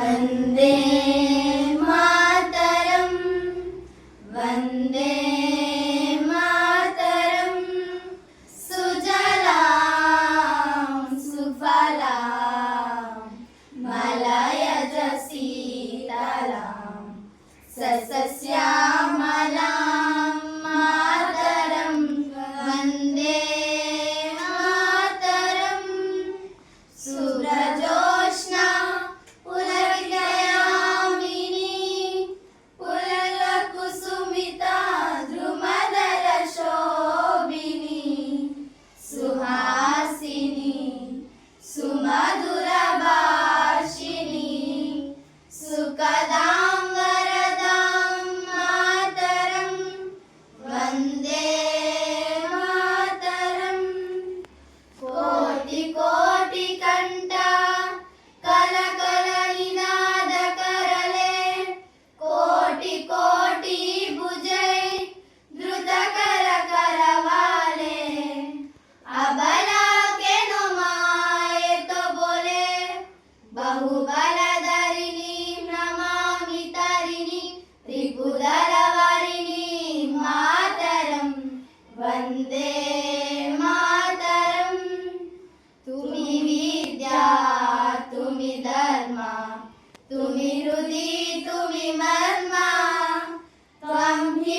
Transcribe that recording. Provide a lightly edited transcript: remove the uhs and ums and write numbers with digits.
वन्दे मातरं वन्दे मातरं सुजलां सुफलां मलयज शीतलां सस्यश्यामलां मातरं वन्दे मातरं सुरजोष्णा पुलकितयामिनी पुललकुसुमिता द्रुमदलशोभिनी सुहासिनी सुमधुरभाषिणी सुखदां वरदां मातरं वन्दे मातरं कोटि कोटि कंठ कलकल निनाद करले कोटि कोटि भुजै द्रुत कर करवाले अबला के नो माए तो बोले बहुबलधरिणी नमामि तरिणी त्रिपुरवरिणी मातरं वन्दे मातरं तुमि विद्या तुमि धर्म तुमि हृदि तुमि मर्म त्वं हि